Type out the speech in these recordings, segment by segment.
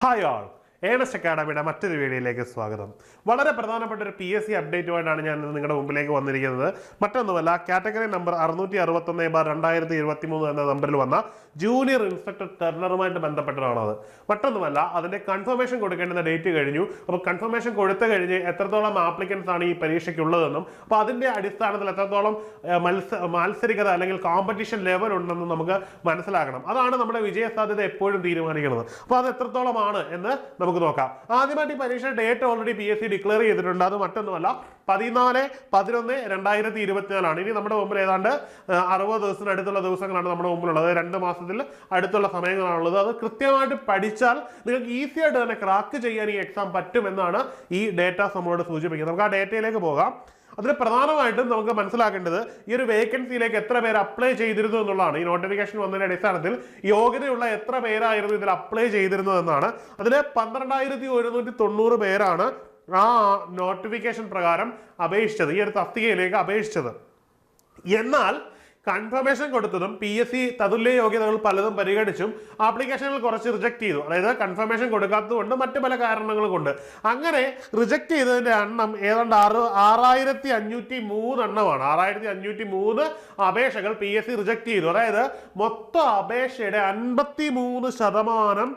Hi ആൾ Ernest അക്കാഡമിയുടെ മറ്റൊരു വീഡിയോയിലേക്ക് സ്വാഗതം. വളരെ പ്രധാനപ്പെട്ട ഒരു PSC അപ്ഡേറ്റുമായിട്ടാണ് ഞാൻ നിങ്ങളുടെ മുമ്പിലേക്ക് വന്നിരിക്കുന്നത്. മറ്റൊന്നുമല്ല, കാറ്റഗറി നമ്പർ 661/2023 എന്ന നമ്പറിൽ വന്ന ജൂനിയർ ഇൻസ്പെക്ടർ ടെർണറുമായിട്ട് ബന്ധപ്പെട്ടതാണത്. മറ്റൊന്നുമല്ല, അതിന്റെ കൺഫർമേഷൻ കൊടുക്കേണ്ടുന്ന ഡേറ്റ് കഴിഞ്ഞു. അപ്പോൾ കൺഫർമേഷൻ കൊടുത്തു കഴിഞ്ഞ് എത്രത്തോളം ആപ്ലിക്കൻസ് ആണ് ഈ പരീക്ഷയ്ക്കുള്ളതെന്നും അപ്പോൾ അതിന്റെ അടിസ്ഥാനത്തിൽ എത്രത്തോളം മത്സരികത അല്ലെങ്കിൽ കോമ്പറ്റീഷൻ ലെവൽ ഉണ്ടെന്നും നമുക്ക് മനസ്സിലാക്കണം. അതാണ് നമ്മുടെ വിജയസാധ്യത എപ്പോഴും തീരുമാനിക്കുന്നത്. അപ്പോൾ അത് എത്രത്തോളമാണ് എന്ന് നമുക്ക് നോക്കാം. ആദ്യമായിട്ട് ഈ പരീക്ഷ ഡേറ്റ് ഓൾറെഡി PSC ഡിക്ലെയർ ചെയ്തിട്ടുണ്ട്. അത് മറ്റൊന്നുമല്ല, 14/11/2024 ഇനി നമ്മുടെ മുമ്പിൽ ഏതാണ്ട് 60 ദിവസത്തിന് അടുത്തുള്ള ദിവസങ്ങളാണ് നമ്മുടെ മുമ്പിലുള്ളത്. 2 മാസത്തിൽ അടുത്തുള്ള സമയങ്ങളാണുള്ളത്. അത് കൃത്യമായിട്ട് പഠിച്ചാൽ നിങ്ങൾക്ക് ഈസി ആയിട്ട് തന്നെ ക്രാക്ക് ചെയ്യാൻ ഈ എക്സാം പറ്റുമെന്നാണ് ഈ ഡേറ്റാസ് നമ്മളോട് സൂചിപ്പിക്കുന്നത്. നമുക്ക് ആ ഡേറ്റയിലേക്ക് പോകാം. അതിൽ പ്രധാനമായിട്ടും നമുക്ക് മനസ്സിലാക്കേണ്ടത് ഈ ഒരു വേക്കൻസിയിലേക്ക് എത്ര പേര് അപ്ലൈ ചെയ്തിരുന്നു എന്നുള്ളതാണ്. ഈ നോട്ടിഫിക്കേഷൻ വന്നതിന്റെ അടിസ്ഥാനത്തിൽ യോഗ്യതയുള്ള എത്ര പേരായിരുന്നു ഇതിൽ അപ്ലൈ ചെയ്തിരുന്നത് എന്നാണ്. അതിൽ 12,190 പേരാണ് ആ നോട്ടിഫിക്കേഷൻ പ്രകാരം അപേക്ഷിച്ചത്, ഈ ഒരു തസ്തികയിലേക്ക് അപേക്ഷിച്ചത്. എന്നാൽ കൺഫർമേഷൻ കൊടുത്തതും PSC തതുല്യ യോഗ്യതകൾ പലതും പരിഗണിച്ചും ആപ്ലിക്കേഷനുകൾ കുറച്ച് റിജക്ട് ചെയ്തു. അതായത് കൺഫർമേഷൻ കൊടുക്കാത്തത് കൊണ്ട് മറ്റു പല കാരണങ്ങൾ കൊണ്ട് അങ്ങനെ റിജക്ട് ചെയ്തതിന്റെ എണ്ണം ഏതാണ്ട് 6,503 എണ്ണമാണ്. 6,503 അപേക്ഷകൾ PSC റിജക്ട് ചെയ്തു. അതായത് മൊത്തം അപേക്ഷയുടെ 53%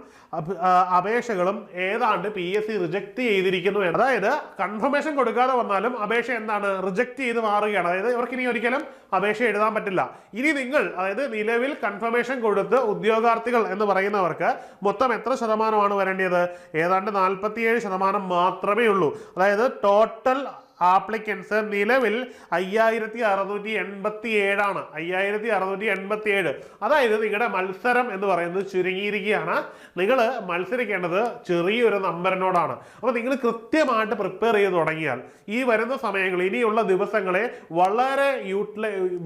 അപേക്ഷകളും ഏതാണ്ട് PSC റിജക്ട് ചെയ്തിരിക്കുന്നു. അതായത് കൺഫർമേഷൻ കൊടുക്കാതെ വന്നാലും അപേക്ഷ എന്താണ് റിജക്ട് ചെയ്ത് മാറുകയാണ്. അതായത് ഇവർക്ക് ഇനി ഒരിക്കലും അപേക്ഷ എഴുതാൻ പറ്റില്ല. ഇനി നിങ്ങൾ അതായത് നിലവിൽ കൺഫർമേഷൻ കൊടുത്ത് ഉദ്യോഗാർത്ഥികൾ എന്ന് പറയുന്നവർക്ക് മൊത്തം എത്ര ശതമാനമാണ് വരേണ്ടത്? ഏതാണ്ട് 47% മാത്രമേ ഉള്ളൂ. അതായത് ടോട്ടൽ ആപ്ലിക്കൻസ് നിലവിൽ 5,687 ആണ്. 5,687. അതായത് നിങ്ങളുടെ മത്സരം എന്ന് പറയുന്നത് ചുരുങ്ങിയിരിക്കുകയാണ്. നിങ്ങൾ മത്സരിക്കേണ്ടത് ചെറിയൊരു നമ്പറിനോടാണ്. അപ്പോൾ നിങ്ങൾ കൃത്യമായിട്ട് പ്രിപ്പയർ ചെയ്ത് തുടങ്ങിയാൽ ഈ വരുന്ന സമയങ്ങൾ ഇനിയുള്ള ദിവസങ്ങളെ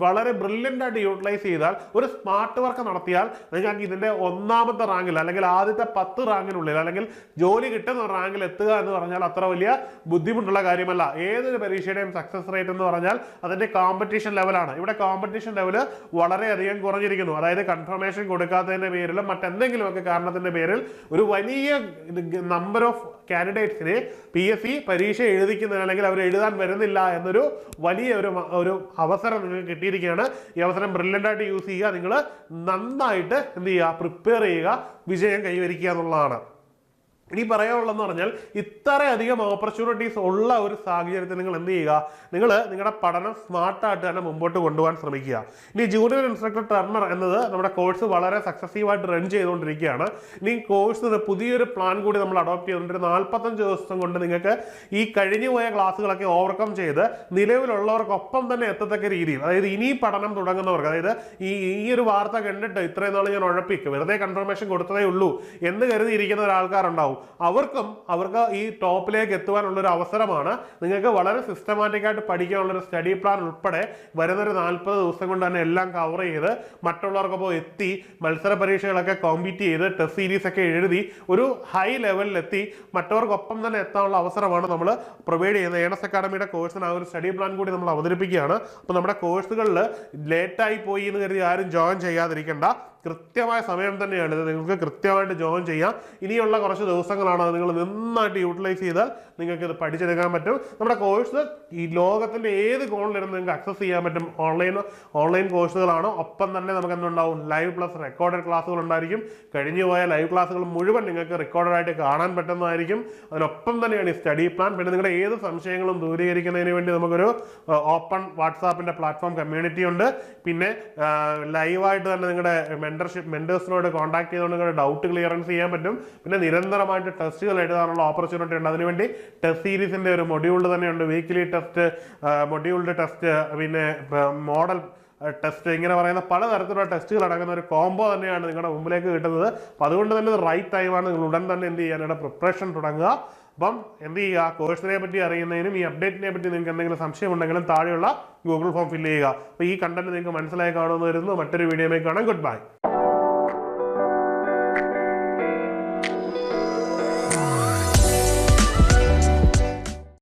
വളരെ ബ്രില്യൻ്റ് ആയിട്ട് യൂട്ടിലൈസ് ചെയ്താൽ, ഒരു സ്മാർട്ട് വർക്ക് നടത്തിയാൽ നിങ്ങൾക്ക് ഇതിൻ്റെ 1ാമത്തെ റാങ്കിൽ അല്ലെങ്കിൽ ആദ്യത്തെ 10 റാങ്കിനുള്ളിൽ അല്ലെങ്കിൽ ജോലി കിട്ടുന്ന റാങ്കിൽ എത്തുക എന്ന് പറഞ്ഞാൽ അത്ര വലിയ ബുദ്ധിമുട്ടുള്ള കാര്യമല്ല. ഏതൊരു പരീക്ഷയുടെയും സക്സസ് റേറ്റ് എന്ന് പറഞ്ഞാൽ അതിന്റെ കോമ്പറ്റീഷൻ ലെവലാണ്. ഇവിടെ കോമ്പറ്റീഷൻ ലെവല് വളരെയധികം കുറഞ്ഞിരിക്കുന്നു. അതായത് കൺഫർമേഷൻ കൊടുക്കാത്തതിന്റെ പേരിലും മറ്റെന്തെങ്കിലുമൊക്കെ കാരണത്തിന്റെ പേരിൽ ഒരു വലിയ നമ്പർ ഓഫ് കാൻഡിഡേറ്റ്സിനെ PSC പരീക്ഷ എഴുതിക്കുന്നതിന് അല്ലെങ്കിൽ അവർ എഴുതാൻ വരുന്നില്ല എന്നൊരു വലിയ ഒരു അവസരം നിങ്ങൾക്ക് കിട്ടിയിരിക്കുകയാണ്. ഈ അവസരം ബ്രില്യൻ്റ് ആയിട്ട് യൂസ് ചെയ്യുക. നിങ്ങൾ നന്നായിട്ട് എന്ത് ചെയ്യുക, പ്രിപ്പയർ ചെയ്യുക, വിജയം കൈവരിക്കുക എന്നുള്ളതാണ്. ഇനി പറയാനുള്ളതെന്ന് പറഞ്ഞാൽ ഇത്രയധികം ഓപ്പർച്യൂണിറ്റീസ് ഉള്ള ഒരു സാഹചര്യത്തിൽ നിങ്ങൾ എന്ത് ചെയ്യുക, നിങ്ങൾ നിങ്ങളുടെ പഠനം സ്മാർട്ടായിട്ട് തന്നെ മുമ്പോട്ട് കൊണ്ടുപോകാൻ ശ്രമിക്കുക. ഇനി ജൂനിയർ ഇൻസ്ട്രക്ടർ ടെർണർ എന്നത് നമ്മുടെ കോഴ്സ് വളരെ സക്സസീവായിട്ട് റൺ ചെയ്തുകൊണ്ടിരിക്കുകയാണ്. ഇനി കോഴ്സിന് പുതിയൊരു പ്ലാൻ കൂടി നമ്മൾ അഡോപ്റ്റ് ചെയ്തുകൊണ്ട് 45 ദിവസം കൊണ്ട് നിങ്ങൾക്ക് ഈ കഴിഞ്ഞുപോയ ക്ലാസ്സുകളൊക്കെ ഓവർകം ചെയ്ത് നിലവിലുള്ളവർക്കൊപ്പം തന്നെ എത്തത്തക്ക രീതിയിൽ, അതായത് ഇനി പഠനം തുടങ്ങുന്നവർക്ക്, അതായത് ഈ ഒരു വാർത്ത കണ്ടിട്ട് ഇത്രയും നാൾ ഞാൻ ഉഴപ്പിക്കും, വെറുതെ കൺഫർമേഷൻ കൊടുത്തതേ ഉള്ളൂ എന്ന് കരുതിയിരിക്കുന്ന ഒരാൾക്കാരുണ്ടാവും. അവർക്ക് ഈ ടോപ്പിലേക്ക് എത്തുവാനുള്ള ഒരു അവസരമാണ്. നിങ്ങൾക്ക് വളരെ സിസ്റ്റമാറ്റിക് ആയിട്ട് പഠിക്കാനുള്ളൊരു സ്റ്റഡി പ്ലാൻ ഉൾപ്പെടെ വരുന്നൊരു 40 ദിവസം കൊണ്ട് തന്നെ എല്ലാം കവർ ചെയ്ത് മറ്റുള്ളവർക്കൊപ്പം എത്തി മത്സര പരീക്ഷകളൊക്കെ കോമ്പീറ്റ് ചെയ്ത് ടെസ്റ്റ് സീരീസ് ഒക്കെ എഴുതി ഒരു ഹൈ ലെവലിലെത്തി മറ്റവർക്കൊപ്പം തന്നെ എത്താനുള്ള അവസരമാണ് നമ്മൾ പ്രൊവൈഡ് ചെയ്യുന്നത്. ഏണസ്റ്റ് അക്കാഡമിയുടെ കോഴ്സിന് ആ ഒരു സ്റ്റഡി പ്ലാൻ കൂടി നമ്മൾ അവതരിപ്പിക്കുകയാണ്. അപ്പോൾ നമ്മുടെ കോഴ്സുകളിൽ ലേറ്റായി പോയി എന്ന് കരുതി ആരും ജോയിൻ ചെയ്യാതിരിക്കേണ്ട. കൃത്യമായ സമയം തന്നെയാണ് ഇത്. നിങ്ങൾക്ക് കൃത്യമായിട്ട് ജോയിൻ ചെയ്യാം. ഇനിയുള്ള കുറച്ച് ദിവസങ്ങളാണ്. അത് നിങ്ങൾ നന്നായിട്ട് യൂട്ടിലൈസ് ചെയ്താൽ നിങ്ങൾക്ക് ഇത് പഠിച്ചെടുക്കാൻ പറ്റും. നമ്മുടെ കോഴ്സ് ഈ ലോകത്തിൻ്റെ ഏത് കോണിലിരുന്ന് നിങ്ങൾക്ക് ആക്സസ് ചെയ്യാൻ പറ്റും. ഓൺലൈൻ കോഴ്സുകളാണ്. ഒപ്പം തന്നെ നമുക്ക് എന്തുണ്ടാവും, ലൈവ് പ്ലസ് റെക്കോർഡഡ് ക്ലാസ്സുകൾ ഉണ്ടായിരിക്കും. കഴിഞ്ഞു പോയ ലൈവ് ക്ലാസ്സുകൾ മുഴുവൻ നിങ്ങൾക്ക് റെക്കോർഡായിട്ട് കാണാൻ പറ്റുന്നതായിരിക്കും. അതിനൊപ്പം തന്നെയാണ് ഈ സ്റ്റഡി പ്ലാൻ. പിന്നെ നിങ്ങളുടെ ഏത് സംശയങ്ങളും ദൂരീകരിക്കുന്നതിന് വേണ്ടി നമുക്കൊരു ഓപ്പൺ വാട്സാപ്പിൻ്റെ പ്ലാറ്റ്ഫോം കമ്മ്യൂണിറ്റി ഉണ്ട്. പിന്നെ ലൈവായിട്ട് തന്നെ നിങ്ങളുടെ മെന്റേഴ്സിനോട് കോൺടാക്ട് ചെയ്തുകൊണ്ട് നിങ്ങളുടെ ഡൗട്ട് ക്ലിയറൻസ് ചെയ്യാൻ പറ്റും. പിന്നെ നിരന്തരമായിട്ട് ടെസ്റ്റുകൾ എഴുതാനുള്ള ഓപ്പർച്യൂണിറ്റി ഉണ്ട്. അതിനുവേണ്ടി ടെസ്റ്റ് സീരീസിന്റെ ഒരു മൊഡ്യൂൾ തന്നെയുണ്ട്. വീക്ക്ലി ടെസ്റ്റ്, മൊഡ്യൂൾഡ് ടെസ്റ്റ്, പിന്നെ മോഡൽ ടെസ്റ്റ്, ഇങ്ങനെ പറയുന്ന പലതരത്തിലുള്ള ടെസ്റ്റുകൾ അടങ്ങുന്ന ഒരു കോംബോ തന്നെയാണ് നിങ്ങളുടെ മുമ്പിലേക്ക് കിട്ടുന്നത്. അപ്പം അതുകൊണ്ട് തന്നെ റൈറ്റ് ടൈമാണ്. നിങ്ങൾ ഉടൻ തന്നെ എന്ത് ചെയ്യാനായിട്ട് പ്രിപ്പറേഷൻ തുടങ്ങുക. അപ്പം എന്ത് ചെയ്യുക, കോഴ്സിനെ പറ്റി അറിയുന്നതിനും ഈ അപ്ഡേറ്റിനെ പറ്റി നിങ്ങൾക്ക് എന്തെങ്കിലും സംശയം ഉണ്ടെങ്കിലും താഴെയുള്ള ഗൂഗിൾ ഫോം ഫില്ല് ചെയ്യുക. അപ്പോൾ ഈ കണ്ടന്റ് നിങ്ങൾക്ക് മനസ്സിലായി കാണുമെന്ന് വരുന്നു. മറ്റൊരു വീഡിയോയിലേക്ക് കാണാം. Good bye.